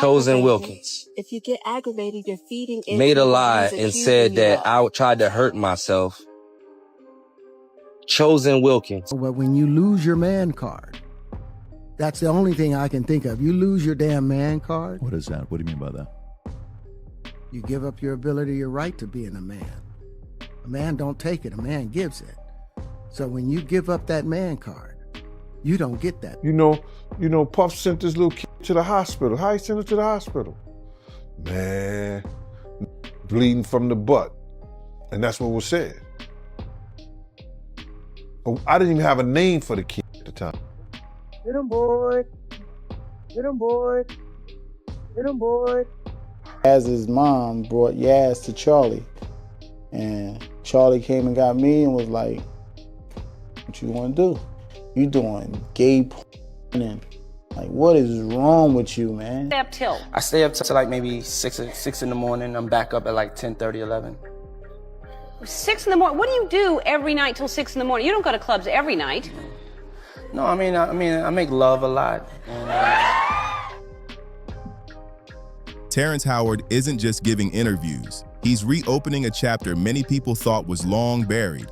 Chosen Wilkins If you get aggravated, you're feeding into made a what lie he's and said accusing that you of. I tried to hurt myself. Chosen Wilkins. But when you lose your man card, that's the only thing I can think of. You lose your damn man card. What is that? What do you mean by that? You give up your ability, your right to being a man. A man don't take it, a man gives it. So when you give up that man card, you don't get that. You know, Puff sent this little kid to the hospital. How he sent her to the hospital? Man, bleeding from the butt. And that's what was said. But I didn't even have a name for the kid at the time. Hit him, boy. Hit him, boy. Hit him, boy. As his mom brought Yaz to Charlie. And Charlie came and got me and was like, what you want to do? You doing gay porn and like, what is wrong with you, man? Stay up till? I stay up till like maybe 6 in the morning. I'm back up at like 10:30, 11. 6 in the morning? What do you do every night till 6 in the morning? You don't go to clubs every night. No, I mean, I make love a lot. Terrence Howard isn't just giving interviews. He's reopening a chapter many people thought was long buried.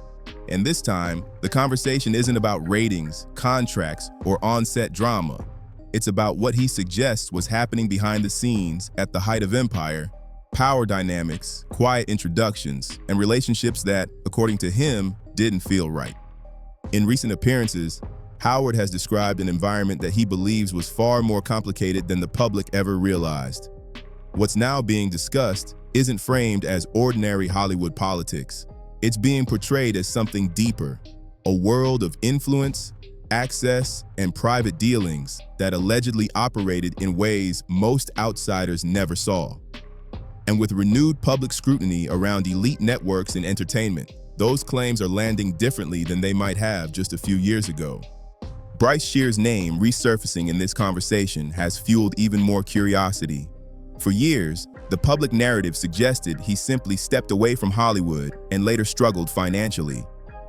And this time, the conversation isn't about ratings, contracts, or on-set drama. It's about what he suggests was happening behind the scenes at the height of empire, power dynamics, quiet introductions, and relationships that, according to him, didn't feel right. In recent appearances, Howard has described an environment that he believes was far more complicated than the public ever realized. What's now being discussed isn't framed as ordinary Hollywood politics. It's being portrayed as something deeper, a world of influence, access, and private dealings that allegedly operated in ways most outsiders never saw. And with renewed public scrutiny around elite networks and entertainment, those claims are landing differently than they might have just a few years ago. Bryce Shear's name resurfacing in this conversation has fueled even more curiosity. For years, the public narrative suggested he simply stepped away from Hollywood and later struggled financially.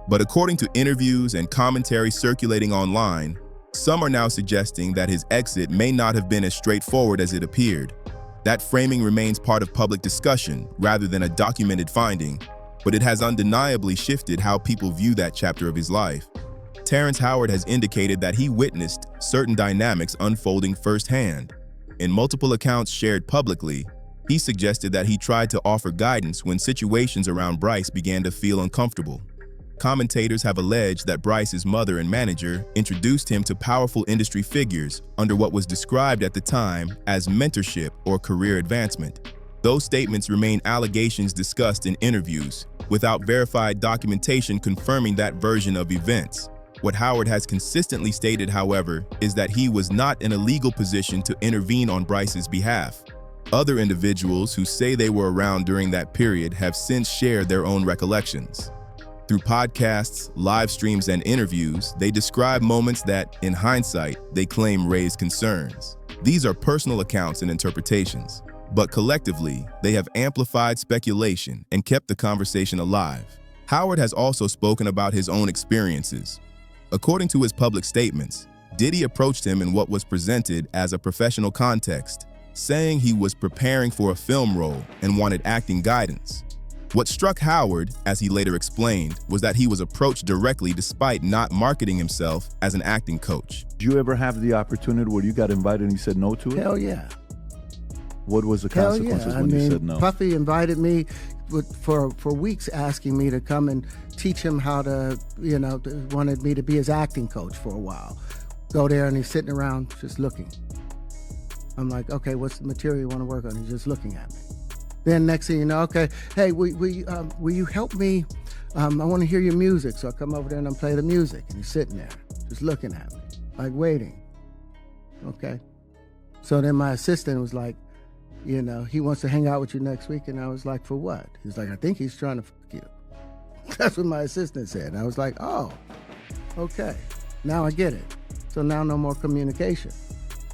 But according to interviews and commentary circulating online, some are now suggesting that his exit may not have been as straightforward as it appeared. That framing remains part of public discussion rather than a documented finding, but it has undeniably shifted how people view that chapter of his life. Terrence Howard has indicated that he witnessed certain dynamics unfolding firsthand. In multiple accounts shared publicly, he suggested that he tried to offer guidance when situations around Bryce began to feel uncomfortable. Commentators have alleged that Bryce's mother and manager introduced him to powerful industry figures under what was described at the time as mentorship or career advancement. Those statements remain allegations discussed in interviews, without verified documentation confirming that version of events. What Howard has consistently stated, however, is that he was not in a legal position to intervene on Bryce's behalf. Other individuals who say they were around during that period have since shared their own recollections. Through podcasts, live streams, and interviews, they describe moments that, in hindsight, they claim raised concerns. These are personal accounts and interpretations, but collectively, they have amplified speculation and kept the conversation alive. Howard has also spoken about his own experiences. According to his public statements, Diddy approached him in what was presented as a professional context, saying he was preparing for a film role and wanted acting guidance. What struck Howard, as he later explained, was that he was approached directly despite not marketing himself as an acting coach. Did you ever have the opportunity where you got invited and you said no to it? Hell yeah. What was the consequences when you said no? Puffy invited me for weeks asking me to come and teach him how to, wanted me to be his acting coach for a while. Go there and he's sitting around just looking. I'm like, okay, what's the material you want to work on? He's just looking at me. Then next thing you know, okay, hey, will you help me? I want to hear your music. So I come over there and I play the music. And he's sitting there, just looking at me, like waiting. Okay. So then my assistant was like, he wants to hang out with you next week. And I was like, for what? He's like, I think he's trying to fuck you. That's what my assistant said. And I was like, oh, okay. Now I get it. So now no more communication.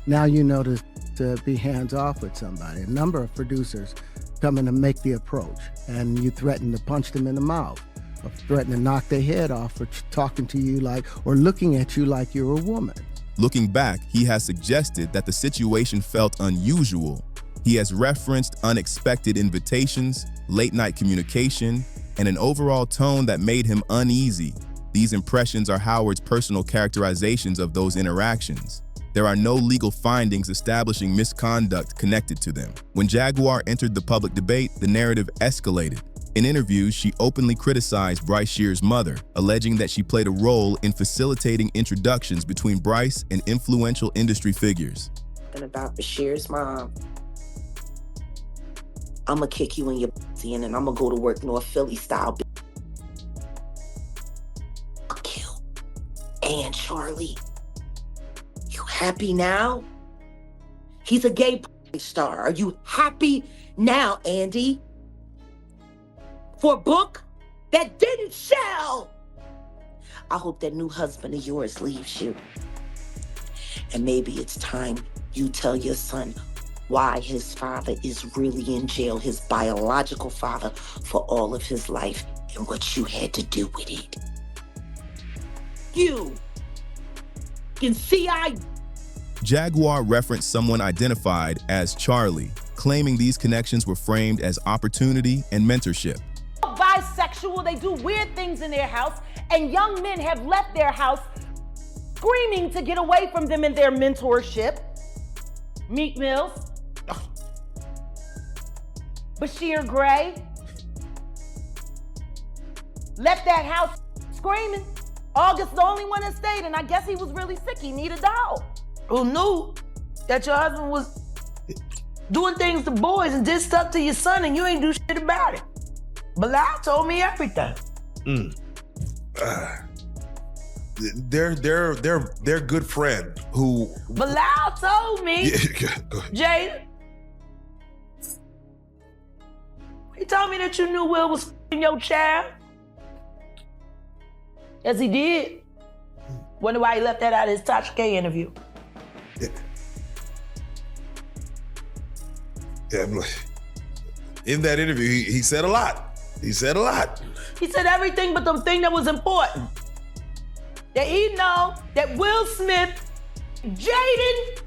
Now you know to be hands-off with somebody. A number of producers come in and make the approach, and you threaten to punch them in the mouth, or threaten to knock their head off for talking to you or looking at you like you're a woman. Looking back, he has suggested that the situation felt unusual. He has referenced unexpected invitations, late-night communication, and an overall tone that made him uneasy. These impressions are Howard's personal characterizations of those interactions. There are no legal findings establishing misconduct connected to them. When Jaguar entered the public debate, the narrative escalated. In interviews, she openly criticized Bryce Shear's mother, alleging that she played a role in facilitating introductions between Bryce and influential industry figures. And about Bryshere's mom, I'ma kick you in your pussy and then I'ma go to work North Philly style. I'll kill. And Charlie, you happy now? He's a gay star. Are you happy now, Andy? For a book that didn't sell. I hope that new husband of yours leaves you. And maybe it's time you tell your son why his father is really in jail, his biological father, for all of his life and what you had to do with it. You can see Jaguar referenced someone identified as Charlie, claiming these connections were framed as opportunity and mentorship. Bisexual, they do weird things in their house, and young men have left their house screaming to get away from them in their mentorship. Meek Mills, Bryshere Gray, left that house screaming. August the only one that stayed, and I guess he was really sick. He needed a dog. Who knew that your husband was doing things to boys and did stuff to your son and you ain't do shit about it? Bilal told me everything. They're good friend who. Bilal told me. Jada. He told me that you knew Will was f***ing your child. Yes, he did. Wonder why he left that out of his Tasha K interview. Yeah, in that interview, he said a lot. He said a lot. He said everything but the thing that was important. That he know that Will Smith, Jaden,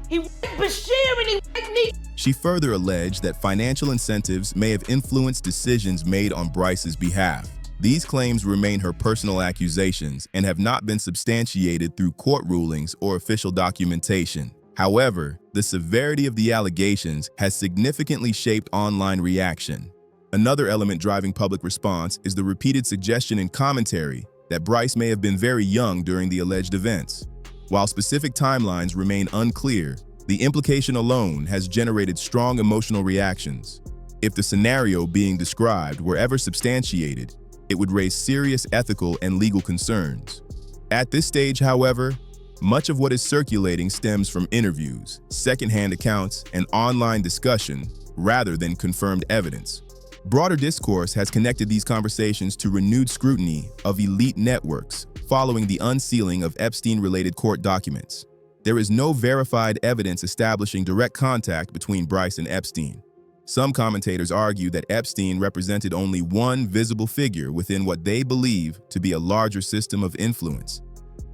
he Bryshere and he me. She further alleged that financial incentives may have influenced decisions made on Bryce's behalf. These claims remain her personal accusations and have not been substantiated through court rulings or official documentation. However, the severity of the allegations has significantly shaped online reaction. Another element driving public response is the repeated suggestion in commentary that Bryce may have been very young during the alleged events. While specific timelines remain unclear, the implication alone has generated strong emotional reactions. If the scenario being described were ever substantiated, it would raise serious ethical and legal concerns. At this stage, however, much of what is circulating stems from interviews, secondhand accounts, and online discussion rather than confirmed evidence. Broader discourse has connected these conversations to renewed scrutiny of elite networks following the unsealing of Epstein-related court documents. There is no verified evidence establishing direct contact between Bryce and Epstein. Some commentators argue that Epstein represented only one visible figure within what they believe to be a larger system of influence.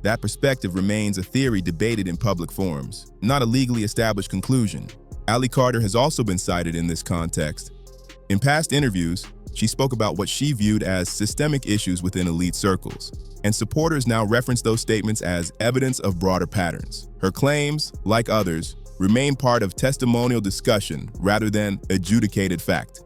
That perspective remains a theory debated in public forums, not a legally established conclusion. Ali Carter has also been cited in this context. In past interviews, she spoke about what she viewed as systemic issues within elite circles, and supporters now reference those statements as evidence of broader patterns. Her claims, like others, remain part of testimonial discussion rather than adjudicated fact.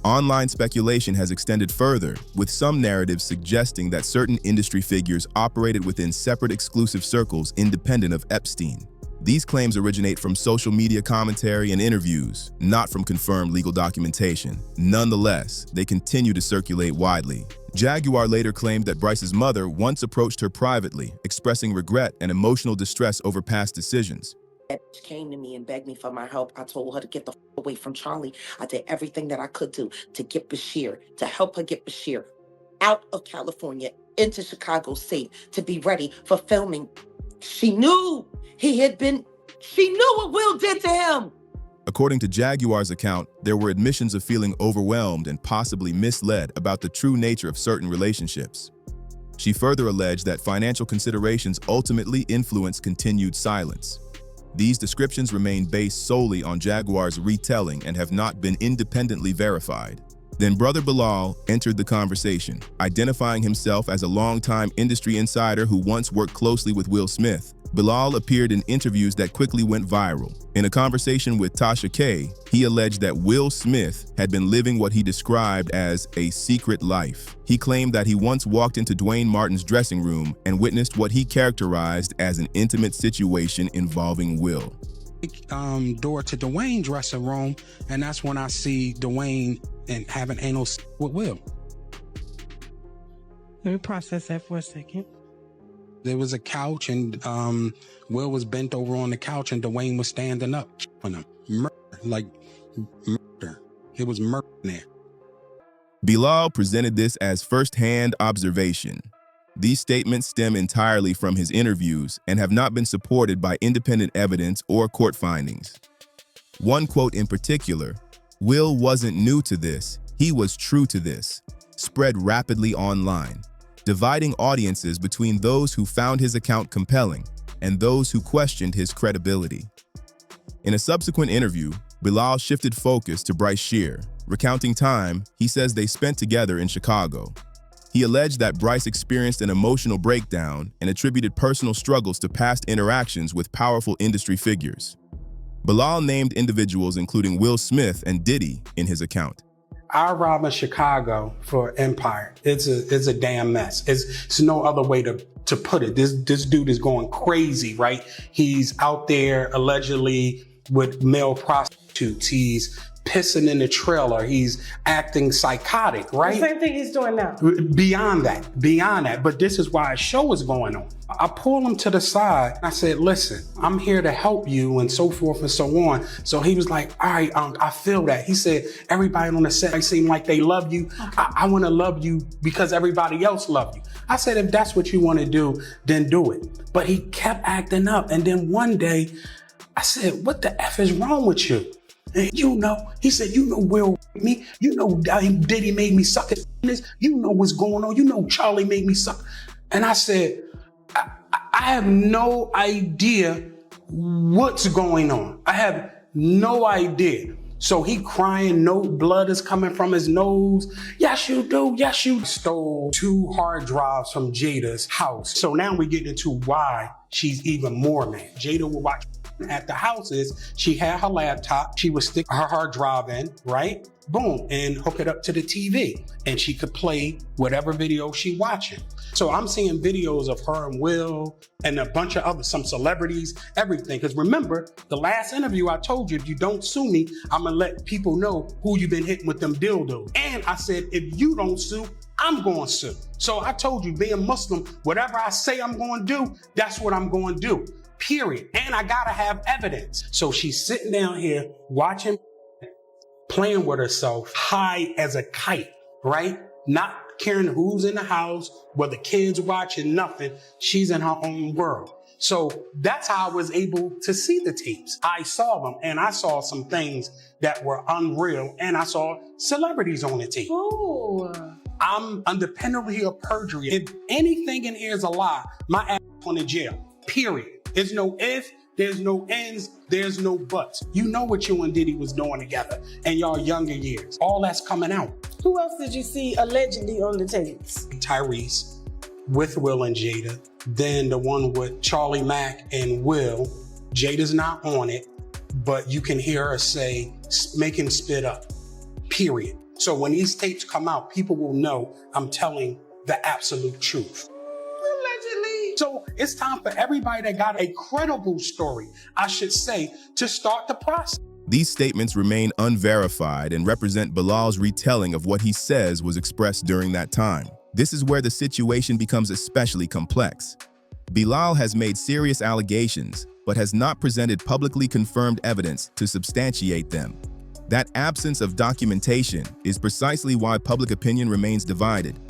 Online speculation has extended further, with some narratives suggesting that certain industry figures operated within separate exclusive circles independent of Epstein. These claims originate from social media commentary and interviews, not from confirmed legal documentation. Nonetheless, they continue to circulate widely. Jaguar later claimed that Bryce's mother once approached her privately, expressing regret and emotional distress over past decisions. She came to me and begged me for my help. I told her to get the away from Charlie. I did everything that I could do to get Bryshere, to help her get Bryshere out of California into Chicago safe, to be ready for filming. She knew she knew what Will did to him. According to Jaguar's account, there were admissions of feeling overwhelmed and possibly misled about the true nature of certain relationships. She further alleged that financial considerations ultimately influenced continued silence. These descriptions remain based solely on Jaguar's retelling and have not been independently verified. Then Brother Bilal entered the conversation, identifying himself as a longtime industry insider who once worked closely with Will Smith. Bilal appeared in interviews that quickly went viral. In a conversation with Tasha K, he alleged that Will Smith had been living what he described as a secret life. He claimed that he once walked into Dwayne Martin's dressing room and witnessed what he characterized as an intimate situation involving Will. Door to Dwayne's dressing room, and that's when I see Dwayne and having anal with Will. Let me process that for a second. There was a couch, and Will was bent over on the couch, and Dwayne was standing up on him. Murder, like murder. It was murder in there. Bilal presented this as first-hand observation. These statements stem entirely from his interviews and have not been supported by independent evidence or court findings. One quote in particular, "Will wasn't new to this, he was true to this," spread rapidly online, dividing audiences between those who found his account compelling and those who questioned his credibility. In a subsequent interview, Bilal shifted focus to Bryce Shear. Recounting time, he says they spent together in Chicago. He alleged that Bryce experienced an emotional breakdown and attributed personal struggles to past interactions with powerful industry figures. Bilal named individuals including Will Smith and Diddy in his account. I arrived in Chicago for Empire. It's a damn mess. It's no other way to put it. This dude is going crazy, right? He's out there allegedly with male prostitutes. He's pissing in the trailer. He's acting psychotic, right? The same thing he's doing now. Beyond that. But this is why a show is going on. I pulled him to the side. I said, listen, I'm here to help you and so forth and so on. So he was like, all right, I feel that. He said, everybody on the set, they seem like they love you. I want to love you because everybody else loves you. I said, if that's what you want to do, then do it. But he kept acting up. And then one day I said, what the F is wrong with you? And he said, Will me, Diddy made me suck his penis. You know what's going on. Charlie made me suck. And I said, I have no idea what's going on. I have no idea. So he crying, no blood is coming from his nose. Yes, you do. Yes, you stole 2 hard drives from Jada's house. So now we get into why she's even more mad. Jada will watch at the houses. She had her laptop. She would stick her hard drive in, right? Boom, and hook it up to the TV. And she could play whatever video she watching. So I'm seeing videos of her and Will and a bunch of some celebrities, everything. Because remember, the last interview I told you, if you don't sue me, I'm going to let people know who you've been hitting with them dildos. And I said, if you don't sue, I'm going to sue. So I told you, being Muslim, whatever I say I'm going to do, that's what I'm going to do. Period. And I got to have evidence. So she's sitting down here watching, playing with herself, high as a kite, right? Not caring who's in the house, whether kids watching, nothing. She's in her own world. So that's how I was able to see the tapes. I saw them, and I saw some things that were unreal, and I saw celebrities on the tape. Ooh. I'm under penalty of perjury. If anything in here is a lie, my ass on in jail. Period. There's no if, there's no ends, there's no buts. You know what you and Diddy was doing together in y'all younger years. All that's coming out. Who else did you see allegedly on the tapes? Tyrese with Will and Jada. Then the one with Charlie Mack and Will. Jada's not on it, but you can hear her say, make him spit up. Period. So when these tapes come out, people will know I'm telling the absolute truth. So it's time for everybody that got a credible story, I should say, to start the process. These statements remain unverified and represent Bilal's retelling of what he says was expressed during that time. This is where the situation becomes especially complex. Bilal has made serious allegations, but has not presented publicly confirmed evidence to substantiate them. That absence of documentation is precisely why public opinion remains divided.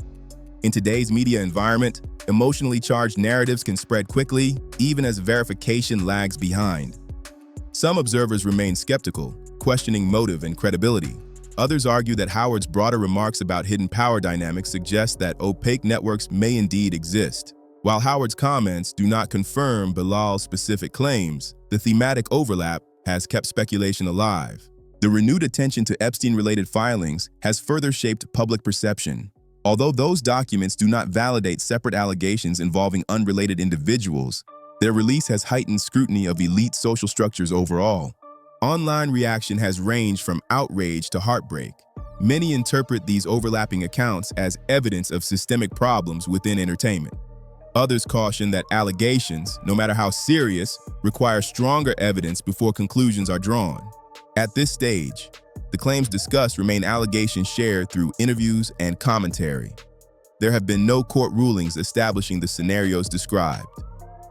In today's media environment, emotionally charged narratives can spread quickly, even as verification lags behind. Some observers remain skeptical, questioning motive and credibility. Others argue that Howard's broader remarks about hidden power dynamics suggest that opaque networks may indeed exist. While Howard's comments do not confirm Bilal's specific claims, the thematic overlap has kept speculation alive. The renewed attention to Epstein-related filings has further shaped public perception. Although those documents do not validate separate allegations involving unrelated individuals, their release has heightened scrutiny of elite social structures overall. Online reaction has ranged from outrage to heartbreak. Many interpret these overlapping accounts as evidence of systemic problems within entertainment. Others caution that allegations, no matter how serious, require stronger evidence before conclusions are drawn. At this stage, the claims discussed remain allegations shared through interviews and commentary. There have been no court rulings establishing the scenarios described.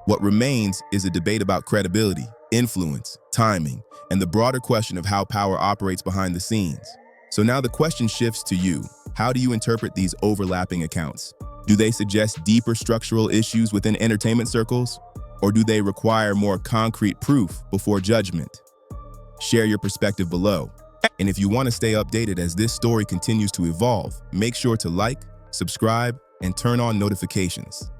What remains is a debate about credibility, influence, timing, and the broader question of how power operates behind the scenes. So now the question shifts to you. How do you interpret these overlapping accounts? Do they suggest deeper structural issues within entertainment circles? Or do they require more concrete proof before judgment? Share your perspective below. And if you want to stay updated as this story continues to evolve, make sure to like, subscribe, and turn on notifications.